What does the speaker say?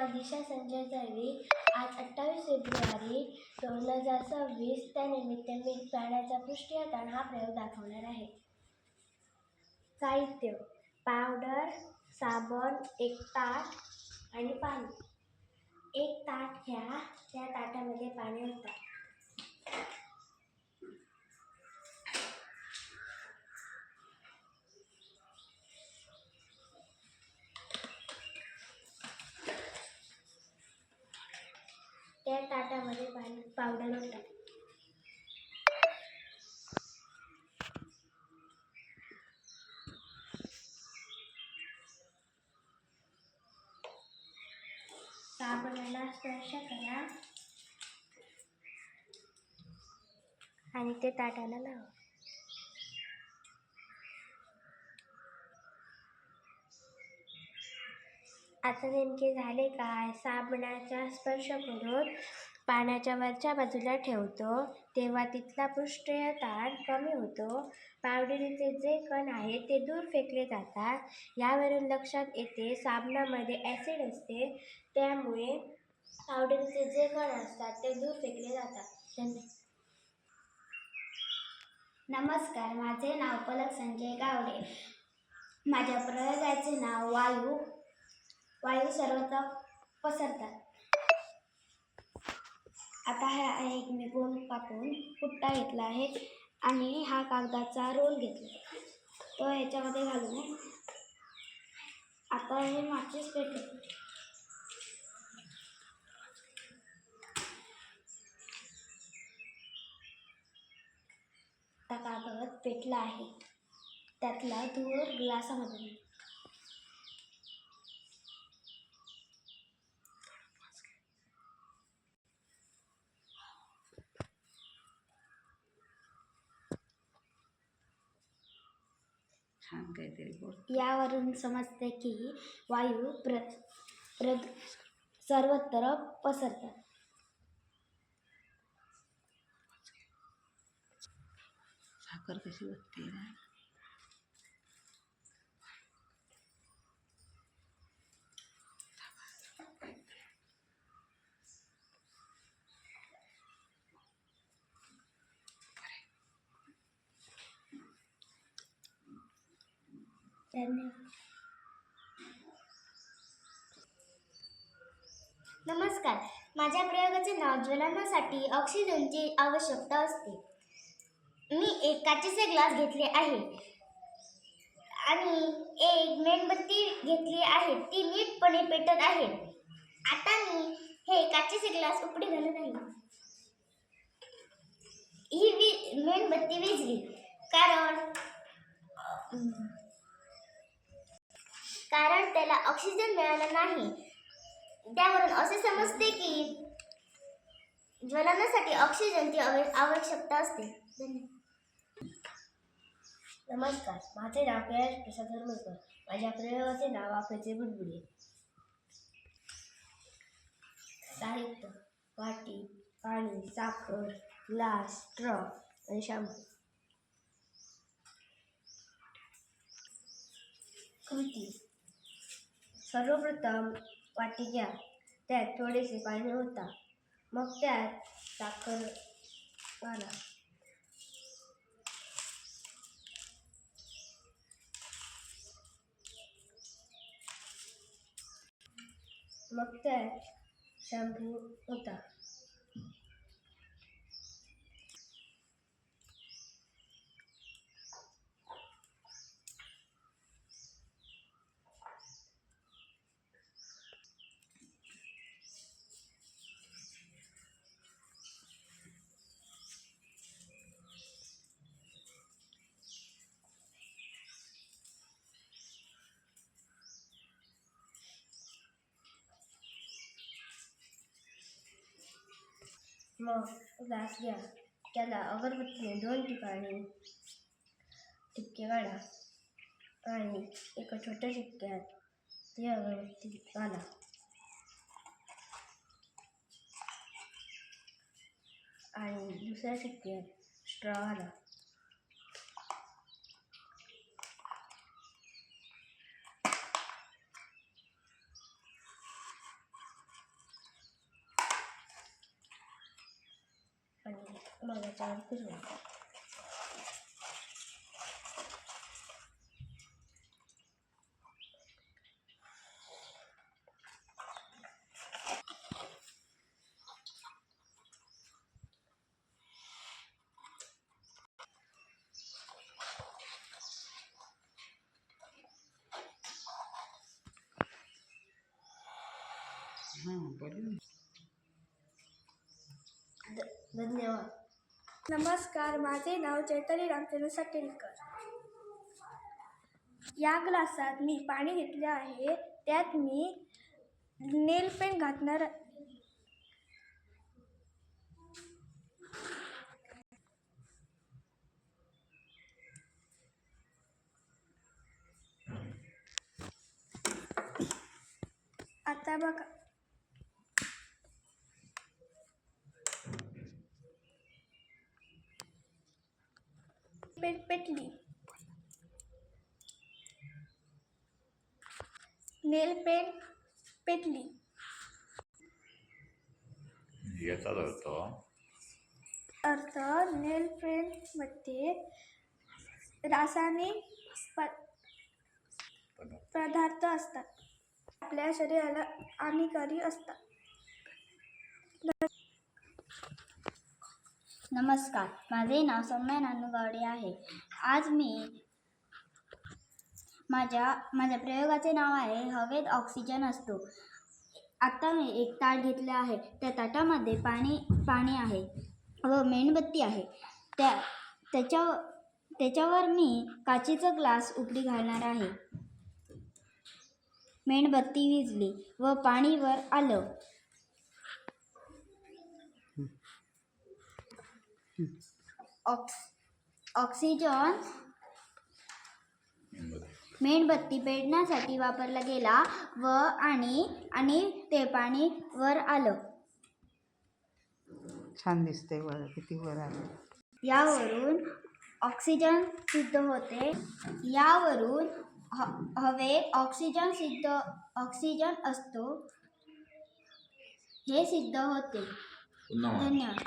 नाव दिशा संजय दळवी. आज 28 फेब्रुवारी 2026 त्यानिमित्त मी पाण्याचा पृष्ठीय ताण हा प्रयोग दाखवणार आहे. साहित्य: पावडर, साबण, एक ताट आणि पाणी. एक ताट घ्या, त्या ताटामध्ये पाणी ओता. त्या ताटामध्ये पावडर ओता. साबणाला स्पर्श करा आणि ते ताटाला लावा. आता नेमके झाले काय? साबणाचा स्पर्श करून पाण्याच्या वरच्या बाजूला ठेवतो तेव्हा तिथला पृष्ठीय ताण कमी होतो. पावडरीचे जे कण आहेत ते दूर फेकले जातात. यावरून लक्षात येते साबणामध्ये ॲसिड असते, त्यामुळे पावडरीचे जे कण असतात ते दूर फेकले जातात. नमस्कार, माझे नाव पलक संजय गावडे. माझ्या प्रयोगाचे नाव वायू सर्वत्र पसरतात. आता हा एक मी गोल कापून पुट्टा घेतला आहे आणि हा कागदाचा रोल घेतला, तो ह्याच्यामध्ये घालून आता हे माचीस पेटवतो. आता कागद पेटला आहे, त्यातला धूर ग्लासामध्ये. यावरून समजते की वायू सर्वत्र पसरतात. साखर कशी वाटते ना? नमस्कार, माझ्या प्रयोगाचे नाव ज्वलनासाठी ऑक्सिजनची आवश्यकता असते. मी एक काचेचे ग्लास घेतले आहे आणि एक मेणबत्ती घेतली आहे, ती नीटपणे पेटत आहे. आता मी हे काचेचे ग्लास उपडी घालत आहे. ही मेणबत्ती विझली कारण त्याला ऑक्सिजन मिळाला नाही. त्यावरून असे समजते की ज्वलनासाठी ऑक्सिजनची आवश्यकता असते. नमस्कार, माझे नाव कैलाश प्रसाद हरमलकर. माझ्या प्रयोगाचे नाव वाफेचे बुडबुडे. साहित्य: वाटी, पाणी, साखर, ग्लास, स्ट्रॉ आणि शॅम्पू. कृती: सर्वप्रथम वाटी घ्या, त्यात थोडेसे पाणी ओता, मग त्यात साखर घाला. मग त्यात शॅम्पू ओता. मग ग्लास घ्या, त्याला अगरबत्तीने 2 ठिकाणी ठिपके काढा आणि एका छोट्या ठिपक्यात ती अगरबत्ती घाला. आणि दुसऱ्या ठिपक्यात स्ट्रॉ घाला. मग याच्यावर फिरवायचं. बोल. धन्यवाद. नमस्कार, माझे नाव चैताली रामचंद्र साटेलकर. या ग्लासात मी पाणी घेतले आहे. त्यात मी नेल पेंट घालणार. आता बघा. पेंट पेटली. नेल पेंट पेटली. याचा अर्थ नेल पेंटमध्ये रासायनिक पदार्थ असतात. आपल्या शरीराला हानिकारी असतात. नमस्कार, माझे नाव सौम्या नानुगावडे आहे. आज मी माझ्या प्रयोगाचे नाव आहे हवेत ऑक्सिजन असतो. आता मी एक ताट घेतले आहे. त्या ताटामध्ये पाणी आहे व मेणबत्ती आहे. त्याच्यावर मी काचेचा ग्लास उकळी घालणार आहे. मेणबत्ती विझली व पाणी वर आलं. ऑक्सिजन मेणबत्ती पेटण्यासाठी वापरला गेला व आणि ते पाणी वर आलं. छान दिसतंय वर, किती वर आलं. यावरून ऑक्सिजन सिद्ध होते. यावरून हवेत ऑक्सिजन असतो हे सिद्ध होते. धन्यवाद.